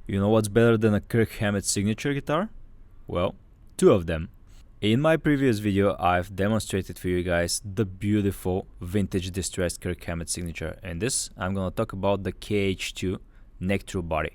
You know what's better than a Kirk Hammet signature guitar? Well, two of them. In my previous video, I've demonstrated for you guys the beautiful vintage distressed Kirk Hammet signature. In this, I'm gonna talk about the KH-2 Neck Thru body.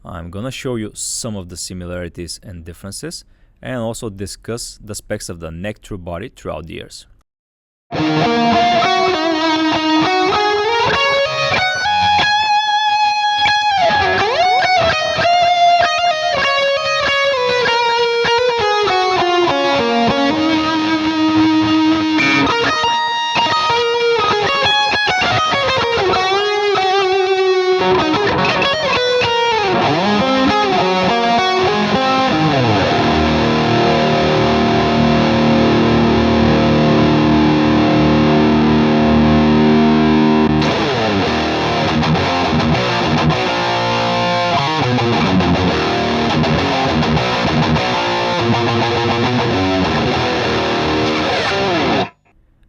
I'm gonna show you some of the similarities and differences, and also discuss the specs of the Neck Thru body throughout the years.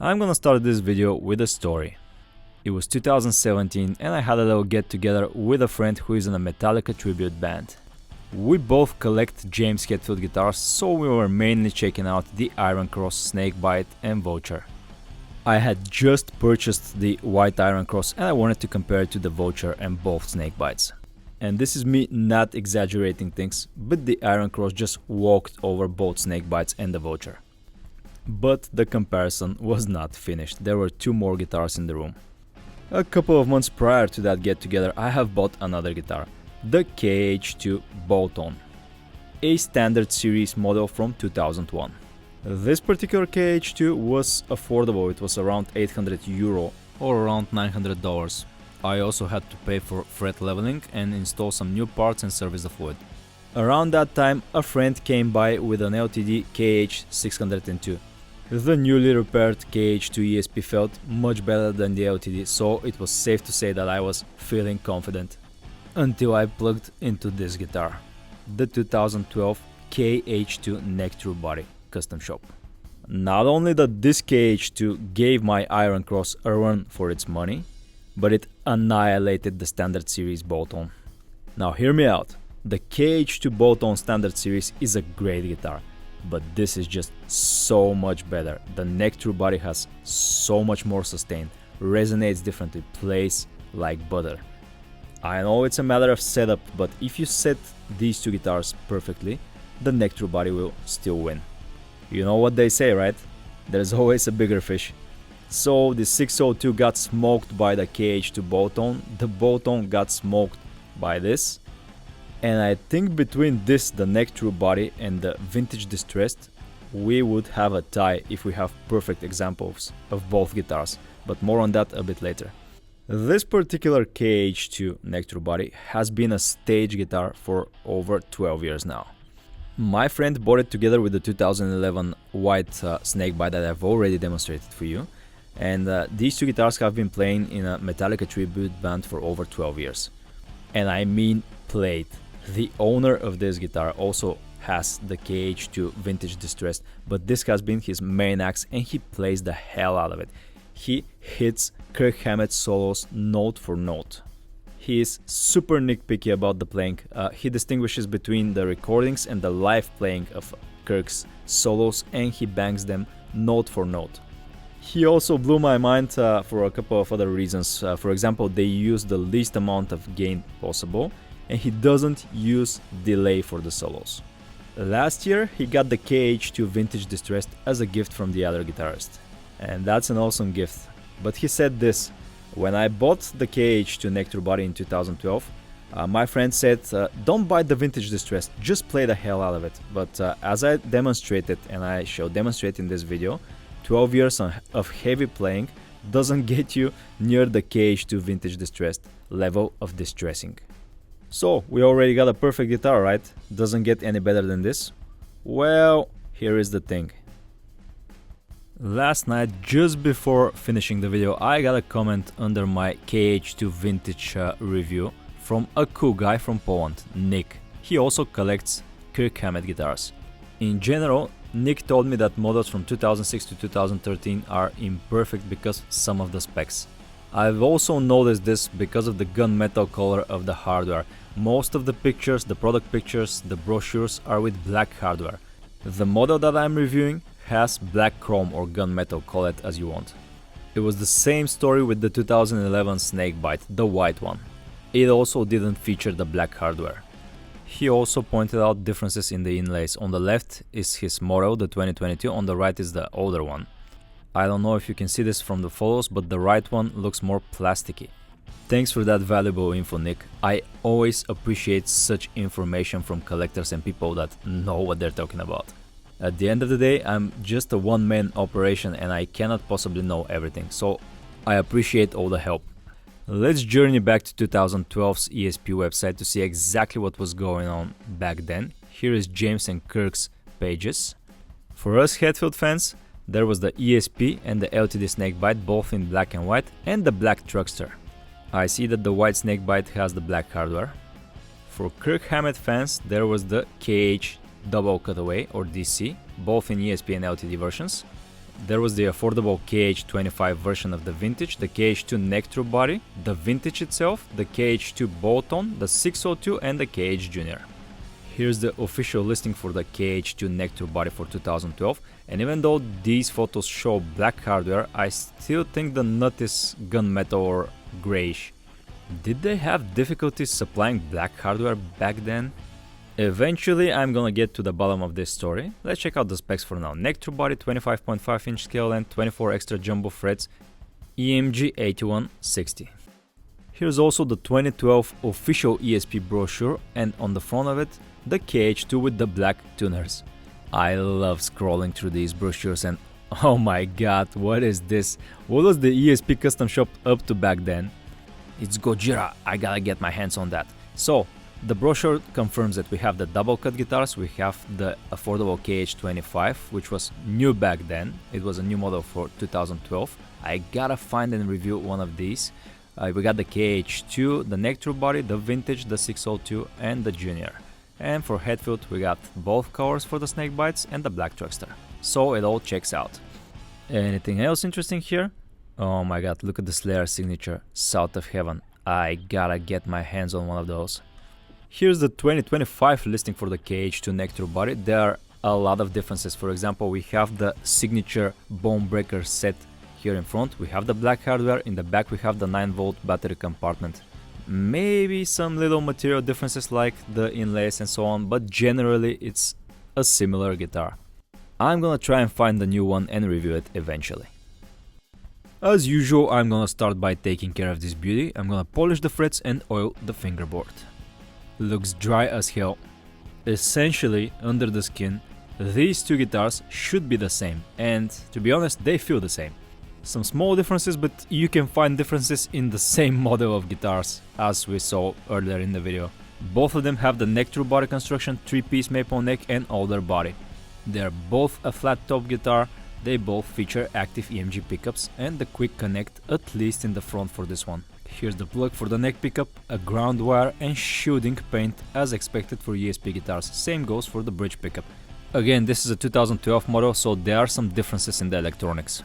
I'm gonna start this video with a story. It was 2017 and I had a little get together with a friend who is in a Metallica tribute band. We both collect James Hetfield guitars, so we were mainly checking out the Iron Cross, Snakebite and Vulture. I had just purchased the white Iron Cross and I wanted to compare it to the Vulture and both Snakebites. And this is me not exaggerating things, but the Iron Cross just walked over both Snakebites and the Vulture. But the comparison was not finished. There were two more guitars in the room. A couple of months prior to that get together, I have bought another guitar, the KH-2 Bolt-On, a standard series model from 2001. This particular KH-2 was affordable. It was around €800 or around $900. I also had to pay for fret leveling and install some new parts and service the fluid. Around that time, a friend came by with an LTD KH-602. The newly repaired KH-2 ESP felt much better than the LTD, so it was safe to say that I was feeling confident. Until I plugged into this guitar, the 2012 KH-2 Neck Thru body custom shop. Not only that this KH-2 gave my Iron Cross a run for its money, but it annihilated the standard series bolt-on. Now hear me out. The KH-2 bolt-on standard series is a great guitar, but this is just so much better. The Neck Thru body has so much more sustain, resonates differently, plays like butter. I know it's a matter of setup, but if you set these two guitars perfectly, the Neck Thru body will still win. You know what they say, right? There's always a bigger fish. So the 602 got smoked by the KH-2 bolt-on, the bolt-on got smoked by this. And I think between this, the Neck Thru body, and the vintage distressed, we would have a tie if we have perfect examples of both guitars, but more on that a bit later. This particular KH-2 Neck Thru body has been a stage guitar for over 12 years now. My friend bought it together with the 2011 white Snakebite that I've already demonstrated for you, and these two guitars have been playing in a Metallica tribute band for over 12 years. And I mean played. The owner of this guitar also has the KH-2 vintage distressed, but this has been his main axe and he plays the hell out of it. He hits Kirk Hammett solos note for note. He is super nitpicky about the playing. He distinguishes between the recordings and the live playing of Kirk's solos, and he bangs them note for note. He also blew my mind for a couple of other reasons. For example, they use the least amount of gain possible, and he doesn't use delay for the solos. Last year he got the KH-2 vintage distressed as a gift from the other guitarist, and that's an awesome gift. But he said this: when I bought the KH-2 Neck Thru body in 2012, my friend said, don't buy the vintage distressed, just play the hell out of it. But as I demonstrated, and I shall demonstrate in this video, 12 years of heavy playing doesn't get you near the KH-2 vintage distressed level of distressing. So, we already got a perfect guitar, right? Doesn't get any better than this? Well, here is the thing. Last night, just before finishing the video, I got a comment under my KH-2 vintage review from a cool guy from Poland, Nick. He also collects Kirk Hammet guitars. In general, Nick told me that models from 2006 to 2013 are imperfect because some of the specs. I've also noticed this because of the gunmetal color of the hardware. Most of the pictures, the product pictures, the brochures are with black hardware. The model that I'm reviewing has black chrome or gunmetal, call it as you want. It was the same story with the 2011 Snakebite, the white one. It also didn't feature the black hardware. He also pointed out differences in the inlays. On the left is his model, the 2022, on the right is the older one. I don't know if you can see this from the photos, but the right one looks more plasticky. Thanks for that valuable info, Nick. I always appreciate such information from collectors and people that know what they're talking about. At the end of the day, I'm just a one-man operation and I cannot possibly know everything, so I appreciate all the help. Let's journey back to 2012's ESP website to see exactly what was going on back then. Here is James and Kirk's pages. For us Hetfield fans, there was the ESP and the LTD Snakebite, both in black and white, and the black Truckster. I see that the white Snakebite has the black hardware. For Kirk Hammet fans, there was the KH double cutaway or DC, both in ESP and LTD versions. There was the affordable KH-25 version of the vintage, the KH-2 Neck Thru body, the vintage itself, the KH-2 bolt-on, the 602 and the KH Junior. Here's the official listing for the KH-2 Neck Thru body for 2012, and even though these photos show black hardware, I still think the nut is gunmetal or grayish. Did they have difficulties supplying black hardware back then? Eventually I'm gonna get to the bottom of this story. Let's check out the specs for now. Neck Thru body, 25.5 inch scale length, 24 extra jumbo frets, EMG 8160. Here's also the 2012 official ESP brochure, and on the front of it, the KH-2 with the black tuners. I love scrolling through these brochures and oh my god, what is this? What was the ESP custom shop up to back then? It's Gojira, I gotta get my hands on that. So, the brochure confirms that we have the double cut guitars, we have the affordable KH-25, which was new back then. It was a new model for 2012. I gotta find and review one of these. We got the KH-2, the Neck Thru body, the vintage, the 602 and the Junior. And for Hetfield we got both colors for the Snakebites and the black Truckster. So it all checks out. Anything else interesting here? Oh my god, look at the Slayer signature, South of Heaven. I gotta get my hands on one of those. Here's the 2025 listing for the KH-2 Neck Thru body. There are a lot of differences. For example, we have the signature bone breaker set here in front. We have the black hardware. In the back we have the 9-volt battery compartment. Maybe some little material differences like the inlays and so on, but generally it's a similar guitar. I'm gonna try and find the new one and review it eventually. As usual, I'm gonna start by taking care of this beauty. I'm gonna polish the frets and oil the fingerboard. Looks dry as hell. Essentially, under the skin, these two guitars should be the same, and to be honest, they feel the same. Some small differences, but you can find differences in the same model of guitars, as we saw earlier in the video. Both of them have the Neck Thru body construction, 3-piece maple neck and older body. They are both a flat top guitar, they both feature active EMG pickups and the quick connect, at least in the front for this one. Here's the plug for the neck pickup, a ground wire and shielding paint as expected for ESP guitars. Same goes for the bridge pickup. Again, this is a 2012 model, so there are some differences in the electronics.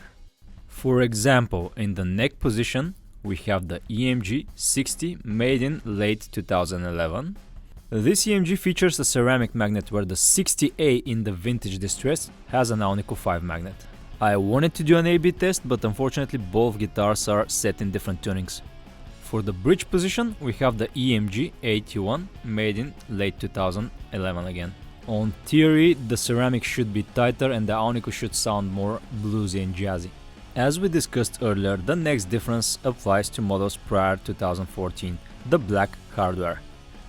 For example, in the neck position, we have the EMG 60 made in late 2011. This EMG features a ceramic magnet where the 60A in the vintage Distress has an Alnico 5 magnet. I wanted to do an A/B test, but unfortunately both guitars are set in different tunings. For the bridge position, we have the EMG 81 made in late 2011 again. On theory, the ceramic should be tighter and the Alnico should sound more bluesy and jazzy. As we discussed earlier, the next difference applies to models prior to 2014, the black hardware.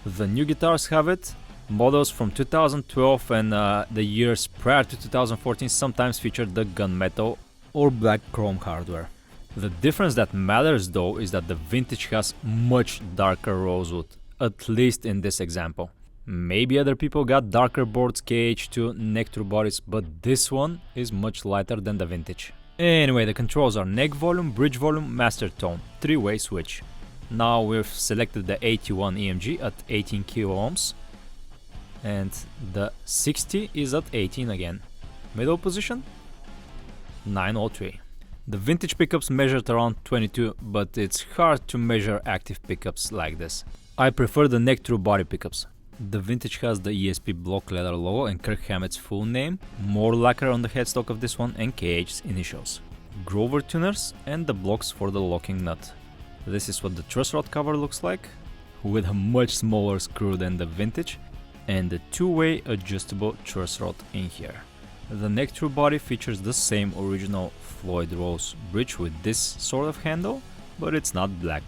The new guitars have it. Models from 2012 and the years prior to 2014 sometimes feature the gunmetal or black chrome hardware. The difference that matters though is that the vintage has much darker rosewood, at least in this example. Maybe other people got darker boards, KH-2 Neck Thru bodies, but this one is much lighter than the vintage. Anyway, the controls are neck volume, bridge volume, master tone, 3-way switch. Now we've selected the 81 EMG at 18 kilo ohms and the 60 is at 18 again. Middle position 903. The vintage pickups measured around 22, but it's hard to measure active pickups like this. I prefer the Neck Thru body pickups. The Vintage has the ESP block leather logo and Kirk Hammet's full name, more lacquer on the headstock of this one, and KH's initials. Grover tuners and the blocks for the locking nut. This is what the truss rod cover looks like, with a much smaller screw than the Vintage, and the two-way adjustable truss rod in here. The Neck Thru body features the same original Floyd Rose bridge with this sort of handle, but it's not black.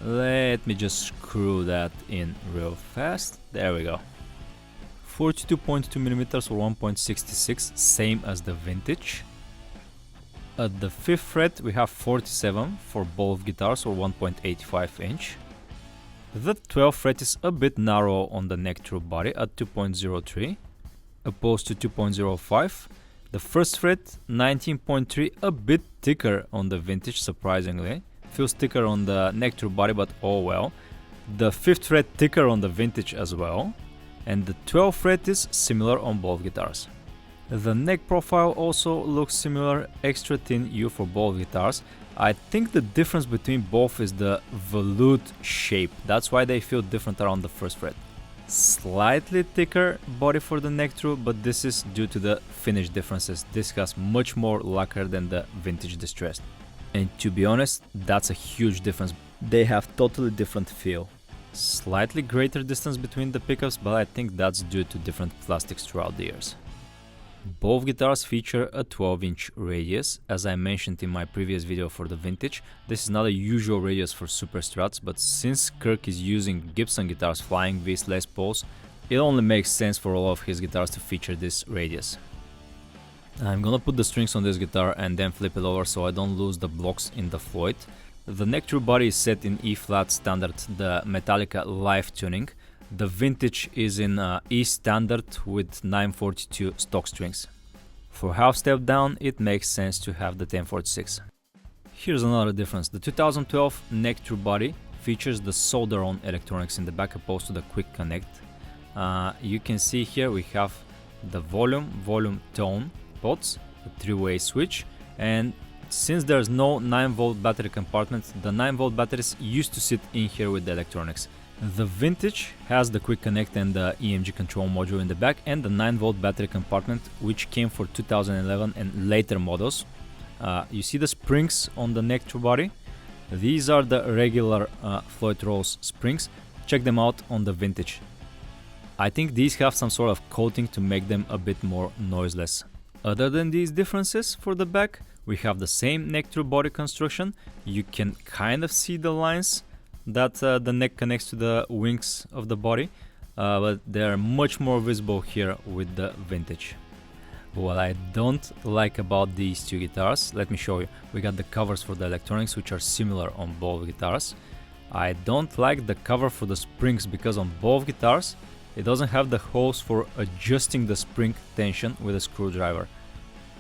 Let me just screw that in real fast. There we go. 42.2mm or 1.66, same as the Vintage. At the 5th fret we have 47 for both guitars or 1.85 inch. The 12th fret is a bit narrow on the Neck Thru body at 2.03 opposed to 2.05. The 1st fret 19.3, a bit thicker on the Vintage, surprisingly. Feels thicker on the Neck Thru body, but oh well. The 5th fret thicker on the Vintage as well, and the 12th fret is similar on both guitars. The neck profile also looks similar, extra thin U for both guitars. I think the difference between both is the volute shape, that's why they feel different around the 1st fret. Slightly thicker body for the Neck Thru, but this is due to the finish differences. This has much more lacquer than the Vintage Distressed. And to be honest, that's a huge difference. They have totally different feel. Slightly greater distance between the pickups, but I think that's due to different plastics throughout the years. Both guitars feature a 12-inch radius. As I mentioned in my previous video for the Vintage, this is not a usual radius for Super Strats, but since Kirk is using Gibson guitars flying V's Les Pauls, it only makes sense for all of his guitars to feature this radius. I'm gonna put the strings on this guitar and then flip it over so I don't lose the blocks in the Floyd. The Neck Thru body is set in E flat standard, the Metallica live tuning. The Vintage is in E standard with 942 stock strings. For half step down, it makes sense to have the 1046. Here's another difference. The 2012 Neck Thru body features the solder-on electronics in the back opposed to the quick connect. You can see here we have the volume tone pots, a 3-way switch, and since there's no 9V battery compartment, the 9V batteries used to sit in here with the electronics. The Vintage has the quick connect and the EMG control module in the back and the 9V battery compartment, which came for 2011 and later models. You see the springs on the Neck Thru body? These are the regular Floyd Rose springs. Check them out on the Vintage. I think these have some sort of coating to make them a bit more noiseless. Other than these differences for the back, we have the same Neck Thru body construction. You can kind of see the lines that the neck connects to the wings of the body, but they are much more visible here with the Vintage. What I don't like about these two guitars, let me show you. We got the covers for the electronics, which are similar on both guitars. I don't like the cover for the springs because on both guitars it doesn't have the holes for adjusting the spring tension with a screwdriver.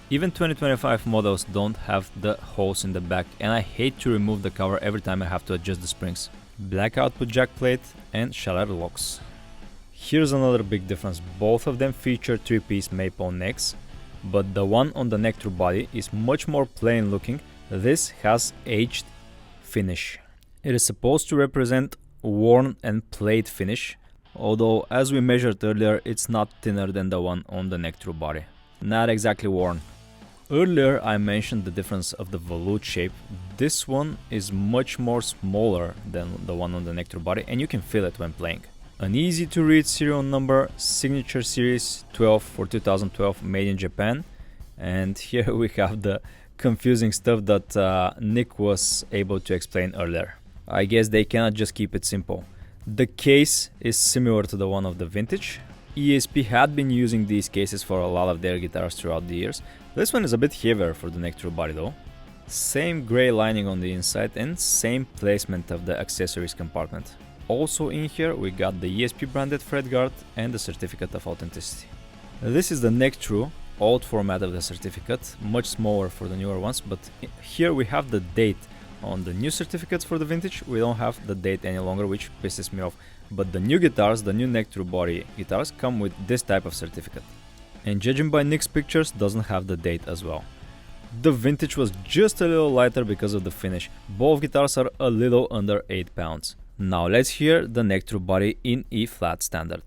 Even 2025 models don't have the holes in the back, and I hate to remove the cover every time I have to adjust the springs. Black output jack plate and shutter locks. Here's another big difference. Both of them feature 3-piece maple necks, but the one on the Neck Thru body is much more plain looking. This has aged finish. It is supposed to represent worn and played finish, although as we measured earlier, it's not thinner than the one on the Neck Thru body. Not exactly worn. Earlier I mentioned the difference of the volute shape. This one is much more smaller than the one on the Neck Thru body, and you can feel it when playing. An easy to read serial number, signature series 12 for 2012, made in Japan. And here we have the confusing stuff that Nick was able to explain earlier. I guess they cannot just keep it simple. The case is similar to the one of the Vintage. ESP had been using these cases for a lot of their guitars throughout the years. This one is a bit heavier for the Neck Thru body though. Same grey lining on the inside and same placement of the accessories compartment. Also in here we got the ESP branded fretguard and the certificate of authenticity. This is the Neck Thru, old format of the certificate, much smaller for the newer ones, but here we have the date. On the new certificates for the Vintage, we don't have the date any longer, which pisses me off. But the new guitars, the new Neck Thru body guitars, come with this type of certificate. And judging by Nick's pictures, doesn't have the date as well. The Vintage was just a little lighter because of the finish. Both guitars are a little under 8 pounds. Now let's hear the neck through body in E flat standard.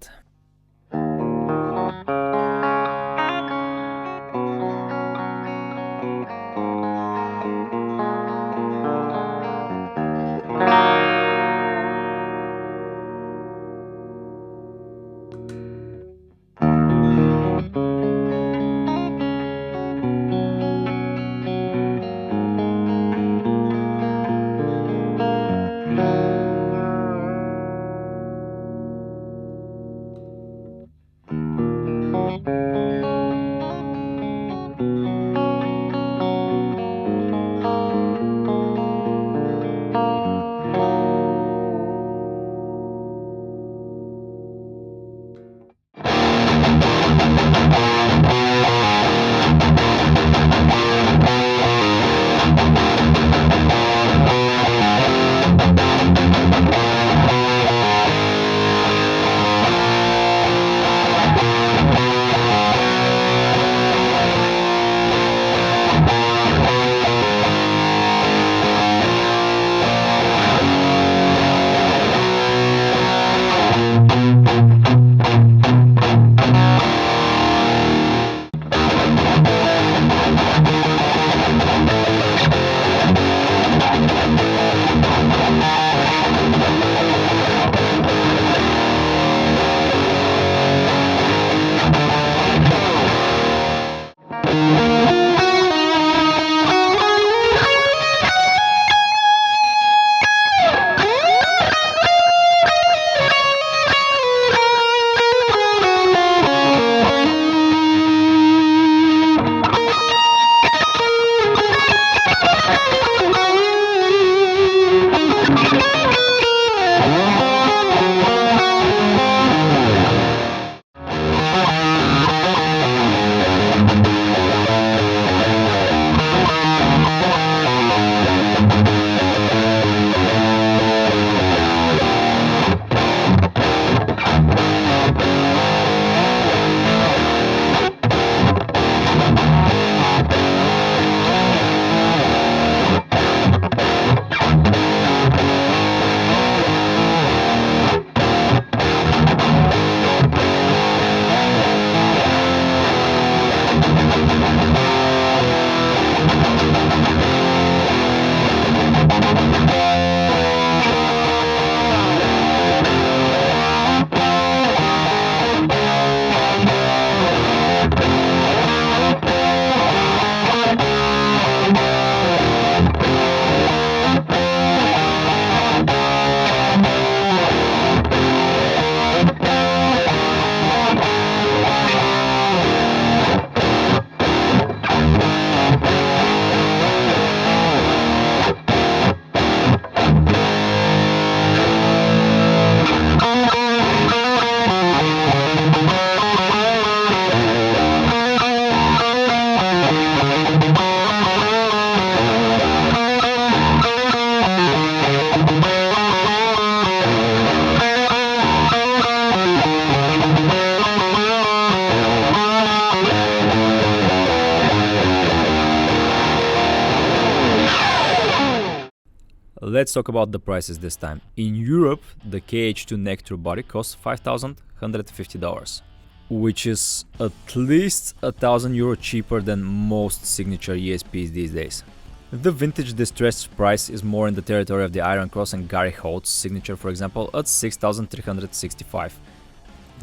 Let's talk about the prices this time. In Europe, the KH-2 Neck Thru body costs $5,150, which is at least €1,000 cheaper than most signature ESPs these days. The vintage distressed price is more in the territory of the Iron Cross and Gary Holt's signature, for example, at $6,365.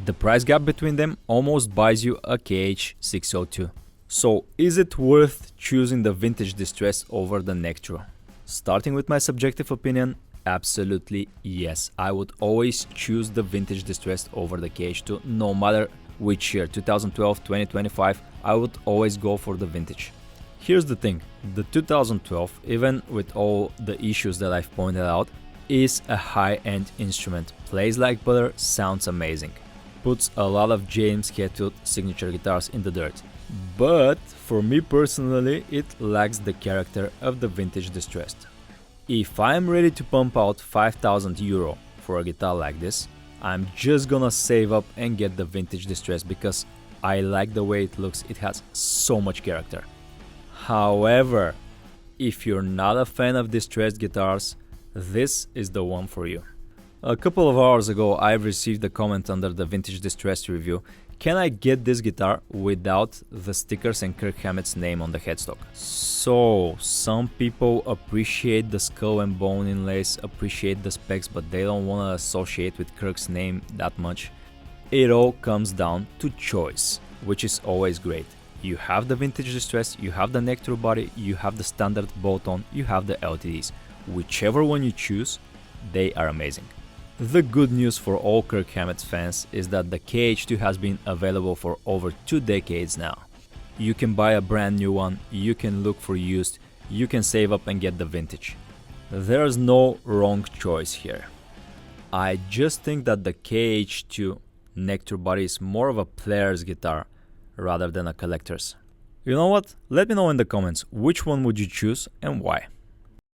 The price gap between them almost buys you a KH-602. So is it worth choosing the vintage distress over the Neck Thru? Starting with my subjective opinion, absolutely yes. I would always choose the vintage distressed over the KH-2, no matter which year, 2012, 2025, I would always go for the vintage. Here's the thing, the 2012, even with all the issues that I've pointed out, is a high-end instrument, plays like butter, sounds amazing, puts a lot of James Hetfield signature guitars in the dirt. But for me personally, it lacks the character of the vintage distressed. If I'm ready to pump out €5,000 for a guitar like this, I'm just gonna save up and get the vintage distressed because I like the way it looks, it has so much character. However, if you're not a fan of distressed guitars, this is the one for you. A couple of hours ago, I received a comment under the Vintage Distress review. Can I get this guitar without the stickers and Kirk Hammet's name on the headstock? So, some people appreciate the skull and bone inlays, appreciate the specs, but they don't want to associate with Kirk's name that much. It all comes down to choice, which is always great. You have the Vintage Distress, you have the neck through body, you have the standard bolt-on, you have the LTDs. Whichever one you choose, they are amazing. The good news for all Kirk Hammett fans is that the KH-2 has been available for over 2 decades now. You can buy a brand new one, you can look for used, you can save up and get the vintage. There's no wrong choice here. I just think that the KH-2 neck through body is more of a player's guitar rather than a collector's. You know what? Let me know in the comments which one would you choose and why.